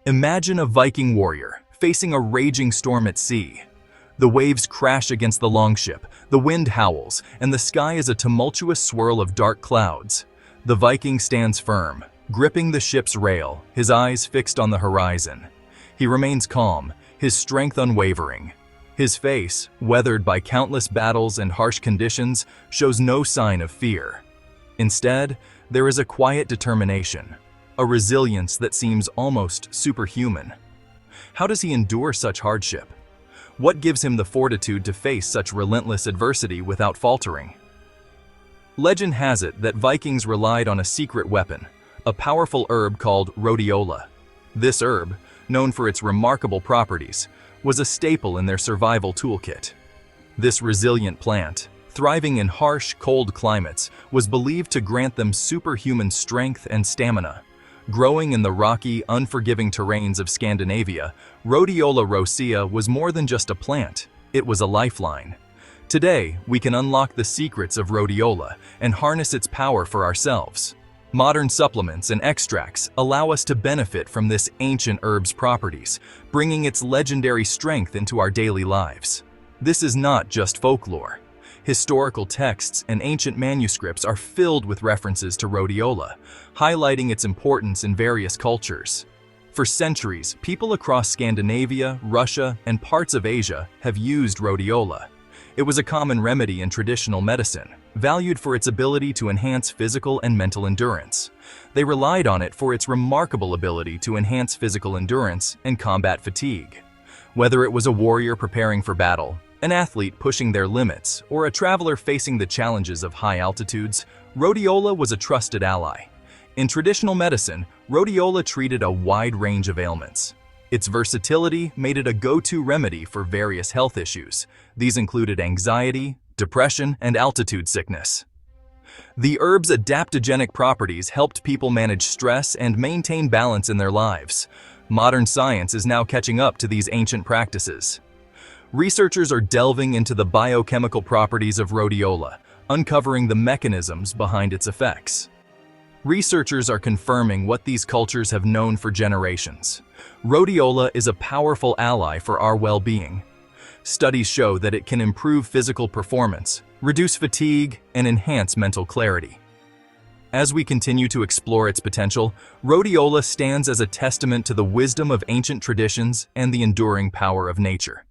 Imagine a Viking warrior facing a raging storm at sea. The waves crash against the longship, the wind howls, and the sky is a tumultuous swirl of dark clouds. The Viking stands firm, gripping the ship's rail, his eyes fixed on the horizon. He remains calm, his strength unwavering. His face, weathered by countless battles and harsh conditions, shows no sign of fear. Instead, there is a quiet determination, a resilience that seems almost superhuman. How does he endure such hardship? What gives him the fortitude to face such relentless adversity without faltering? Legend has it that Vikings relied on a secret weapon, a powerful herb called rhodiola. This herb, known for its remarkable properties, was a staple in their survival toolkit. This resilient plant, thriving in harsh, cold climates, was believed to grant them superhuman strength and stamina. Growing in the rocky, unforgiving terrains of Scandinavia, Rhodiola Rosea was more than just a plant, it was a lifeline. Today, we can unlock the secrets of rhodiola and harness its power for ourselves. Modern supplements and extracts allow us to benefit from this ancient herb's properties, bringing its legendary strength into our daily lives. This is not just folklore. Historical texts and ancient manuscripts are filled with references to rhodiola, highlighting its importance in various cultures. For centuries, people across Scandinavia, Russia, and parts of Asia have used rhodiola. It was a common remedy in traditional medicine, valued for its ability to enhance physical and mental endurance. They relied on it for its remarkable ability to enhance physical endurance and combat fatigue. Whether it was a warrior preparing for battle, an athlete pushing their limits, or a traveler facing the challenges of high altitudes, rhodiola was a trusted ally. In traditional medicine, rhodiola treated a wide range of ailments. Its versatility made it a go-to remedy for various health issues. These included anxiety, depression, and altitude sickness. The herb's adaptogenic properties helped people manage stress and maintain balance in their lives. Modern science is now catching up to these ancient practices. Researchers are delving into the biochemical properties of rhodiola, uncovering the mechanisms behind its effects. Researchers are confirming what these cultures have known for generations. Rhodiola is a powerful ally for our well-being. Studies show that it can improve physical performance, reduce fatigue, and enhance mental clarity. As we continue to explore its potential, rhodiola stands as a testament to the wisdom of ancient traditions and the enduring power of nature.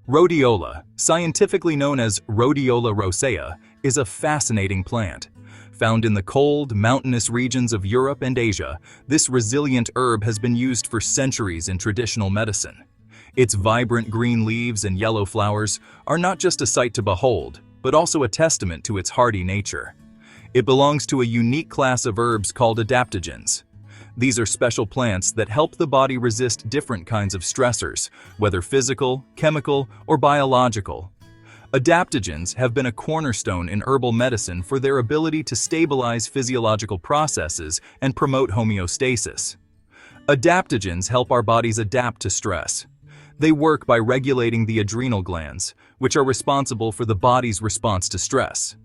Rhodiola, scientifically known as Rhodiola Rosea, is a fascinating plant. Found in the cold, mountainous regions of Europe and Asia, this resilient herb has been used for centuries in traditional medicine. Its vibrant green leaves and yellow flowers are not just a sight to behold, but also a testament to its hardy nature. It belongs to a unique class of herbs called adaptogens. These are special plants that help the body resist different kinds of stressors, whether physical, chemical, or biological. Adaptogens have been a cornerstone in herbal medicine for their ability to stabilize physiological processes and promote homeostasis. Adaptogens help our bodies adapt to stress. They work by regulating the adrenal glands, which are responsible for the body's response to stress.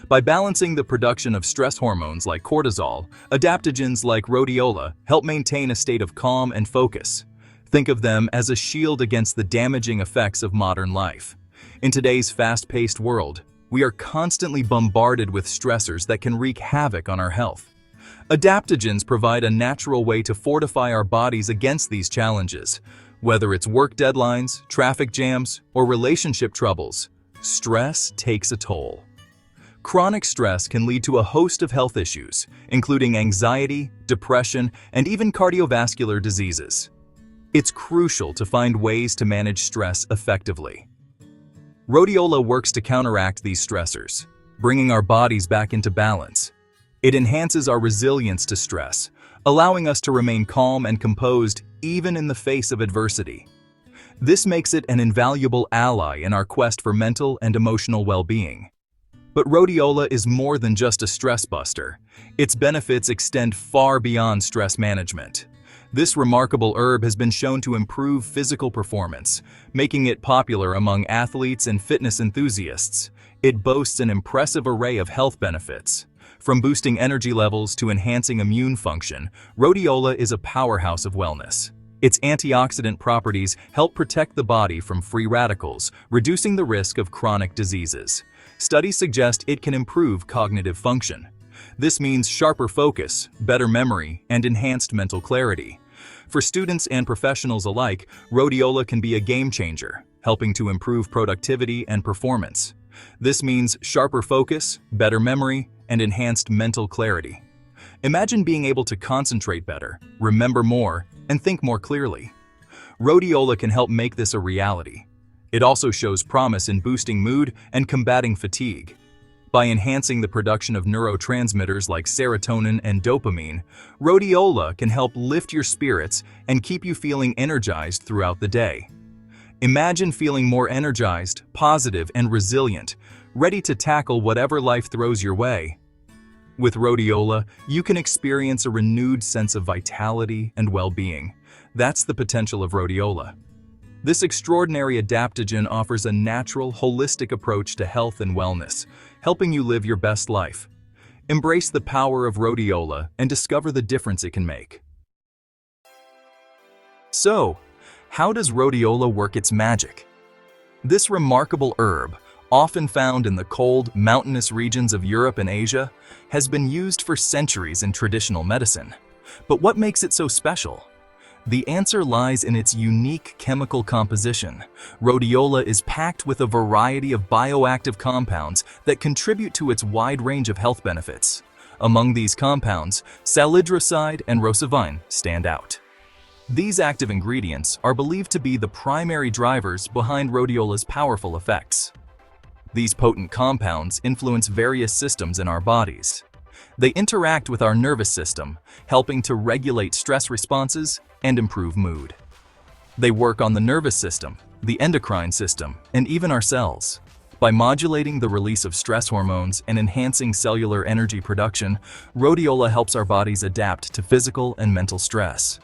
By balancing the production of stress hormones like cortisol, adaptogens like rhodiola help maintain a state of calm and focus. Think of them as a shield against the damaging effects of modern life. In today's fast-paced world, we are constantly bombarded with stressors that can wreak havoc on our health. Adaptogens provide a natural way to fortify our bodies against these challenges. Whether it's work deadlines, traffic jams, or relationship troubles, stress takes a toll. Chronic stress can lead to a host of health issues, including anxiety, depression, and even cardiovascular diseases. It's crucial to find ways to manage stress effectively. Rhodiola works to counteract these stressors, bringing our bodies back into balance. It enhances our resilience to stress, allowing us to remain calm and composed even in the face of adversity. This makes it an invaluable ally in our quest for mental and emotional well-being. But rhodiola is more than just a stress buster. Its benefits extend far beyond stress management. This remarkable herb has been shown to improve physical performance, making it popular among athletes and fitness enthusiasts. It boasts an impressive array of health benefits, From boosting energy levels to enhancing immune function, rhodiola is a powerhouse of wellness. Its antioxidant properties help protect the body from free radicals, reducing the risk of chronic diseases. Studies suggest it can improve cognitive function. This means sharper focus, better memory, and enhanced mental clarity. For students and professionals alike, rhodiola can be a game changer, helping to improve productivity and performance. This means sharper focus, better memory, and enhanced mental clarity. Imagine being able to concentrate better, remember more, and think more clearly. Rhodiola can help make this a reality. It also shows promise in boosting mood and combating fatigue. By enhancing the production of neurotransmitters like serotonin and dopamine, rhodiola can help lift your spirits and keep you feeling energized throughout the day. Imagine feeling more energized, positive, and resilient, ready to tackle whatever life throws your way. With rhodiola, you can experience a renewed sense of vitality and well-being. That's the potential of rhodiola. This extraordinary adaptogen offers a natural, holistic approach to health and wellness, helping you live your best life. Embrace the power of rhodiola and discover the difference it can make. So, how does rhodiola work its magic? This remarkable herb, often found in the cold, mountainous regions of Europe and Asia, has been used for centuries in traditional medicine. But what makes it so special? The answer lies in its unique chemical composition. Rhodiola is packed with a variety of bioactive compounds that contribute to its wide range of health benefits. Among these compounds, salidroside and rosavine stand out. These active ingredients are believed to be the primary drivers behind rhodiola's powerful effects. These potent compounds influence various systems in our bodies. They interact with our nervous system, helping to regulate stress responses and improve mood. They work on the nervous system, the endocrine system, and even our cells. By modulating the release of stress hormones and enhancing cellular energy production, rhodiola helps our bodies adapt to physical and mental stress.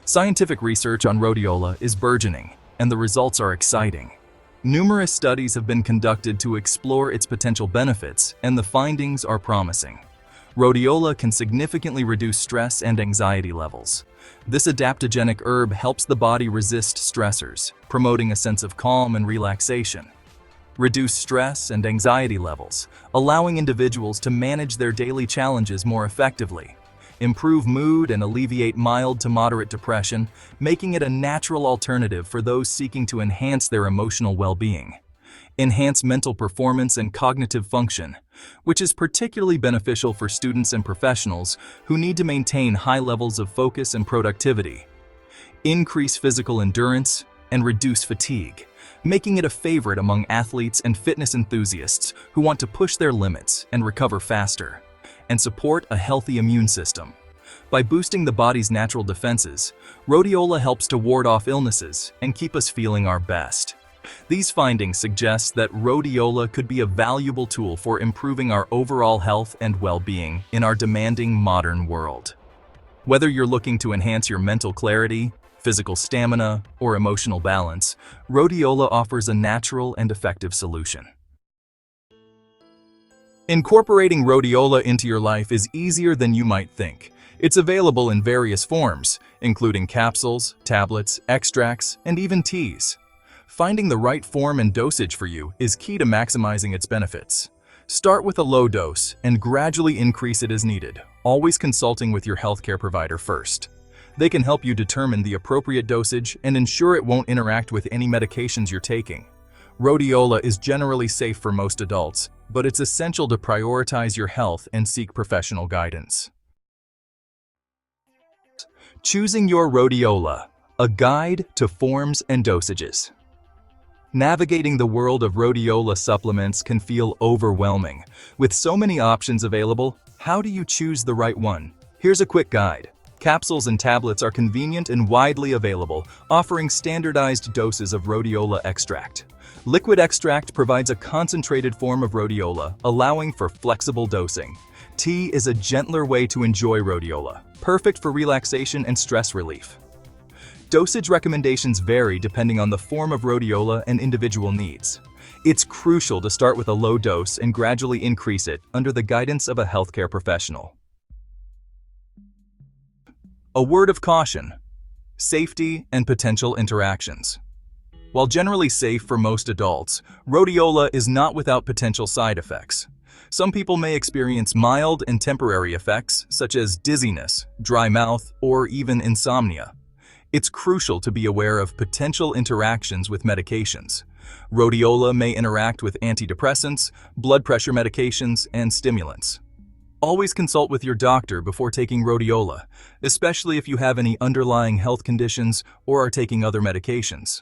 Scientific research on rhodiola is burgeoning, and the results are exciting. Numerous studies have been conducted to explore its potential benefits, and the findings are promising. Rhodiola can significantly reduce stress and anxiety levels. This adaptogenic herb helps the body resist stressors, promoting a sense of calm and relaxation. Reduce stress and anxiety levels, allowing individuals to manage their daily challenges more effectively. Improve mood and alleviate mild to moderate depression, making it a natural alternative for those seeking to enhance their emotional well-being. Enhance mental performance and cognitive function, which is particularly beneficial for students and professionals who need to maintain high levels of focus and productivity. Increase physical endurance and reduce fatigue, making it a favorite among athletes and fitness enthusiasts who want to push their limits and recover faster. And support a healthy immune system. By boosting the body's natural defenses, rhodiola helps to ward off illnesses and keep us feeling our best. These findings suggest that rhodiola could be a valuable tool for improving our overall health and well-being in our demanding modern world. Whether you're looking to enhance your mental clarity, physical stamina, or emotional balance, rhodiola offers a natural and effective solution. Incorporating rhodiola into your life is easier than you might think. It's available in various forms, including capsules, tablets, extracts, and even teas. Finding the right form and dosage for you is key to maximizing its benefits. Start with a low dose and gradually increase it as needed, always consulting with your healthcare provider first. They can help you determine the appropriate dosage and ensure it won't interact with any medications you're taking. Rhodiola is generally safe for most adults, but it's essential to prioritize your health and seek professional guidance. Choosing your rhodiola, a guide to forms and dosages. Navigating the world of rhodiola supplements can feel overwhelming. With so many options available, how do you choose the right one? Here's a quick guide. Capsules and tablets are convenient and widely available, offering standardized doses of rhodiola extract. Liquid extract provides a concentrated form of rhodiola, allowing for flexible dosing. Tea is a gentler way to enjoy rhodiola, perfect for relaxation and stress relief. Dosage recommendations vary depending on the form of rhodiola and individual needs. It's crucial to start with a low dose and gradually increase it under the guidance of a healthcare professional. A word of caution: safety and potential interactions. While generally safe for most adults, rhodiola is not without potential side effects. Some people may experience mild and temporary effects such as dizziness, dry mouth, or even insomnia. It's crucial to be aware of potential interactions with medications. Rhodiola may interact with antidepressants, blood pressure medications, and stimulants. Always consult with your doctor before taking rhodiola, especially if you have any underlying health conditions or are taking other medications.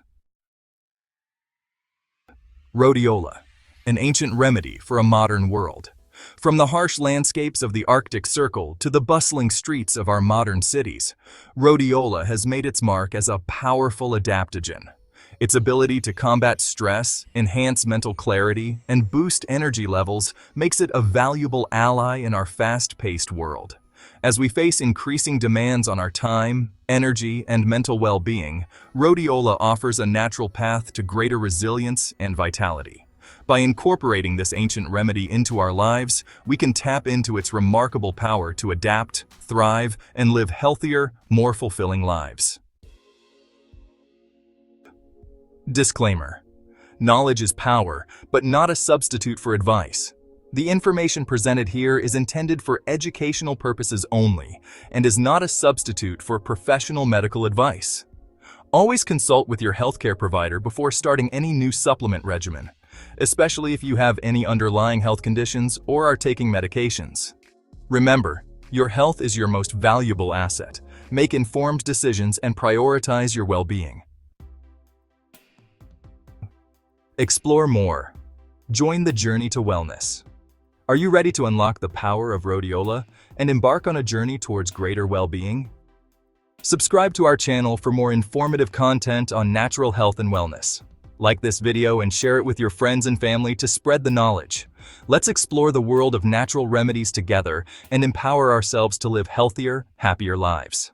Rhodiola, an ancient remedy for a modern world. From the harsh landscapes of the Arctic Circle to the bustling streets of our modern cities, rhodiola has made its mark as a powerful adaptogen. Its ability to combat stress, enhance mental clarity, and boost energy levels makes it a valuable ally in our fast-paced world. As we face increasing demands on our time, energy, and mental well-being, rhodiola offers a natural path to greater resilience and vitality. By incorporating this ancient remedy into our lives, we can tap into its remarkable power to adapt, thrive, and live healthier, more fulfilling lives. Disclaimer: knowledge is power, but not a substitute for advice. The information presented here is intended for educational purposes only and is not a substitute for professional medical advice. Always consult with your healthcare provider before starting any new supplement regimen, especially if you have any underlying health conditions or are taking medications. Remember, your health is your most valuable asset. Make informed decisions and prioritize your well-being. Explore more. Join the journey to wellness. Are you ready to unlock the power of rhodiola and embark on a journey towards greater well-being? Subscribe to our channel for more informative content on natural health and wellness. Like this video and share it with your friends and family to spread the knowledge. Let's explore the world of natural remedies together and empower ourselves to live healthier, happier lives.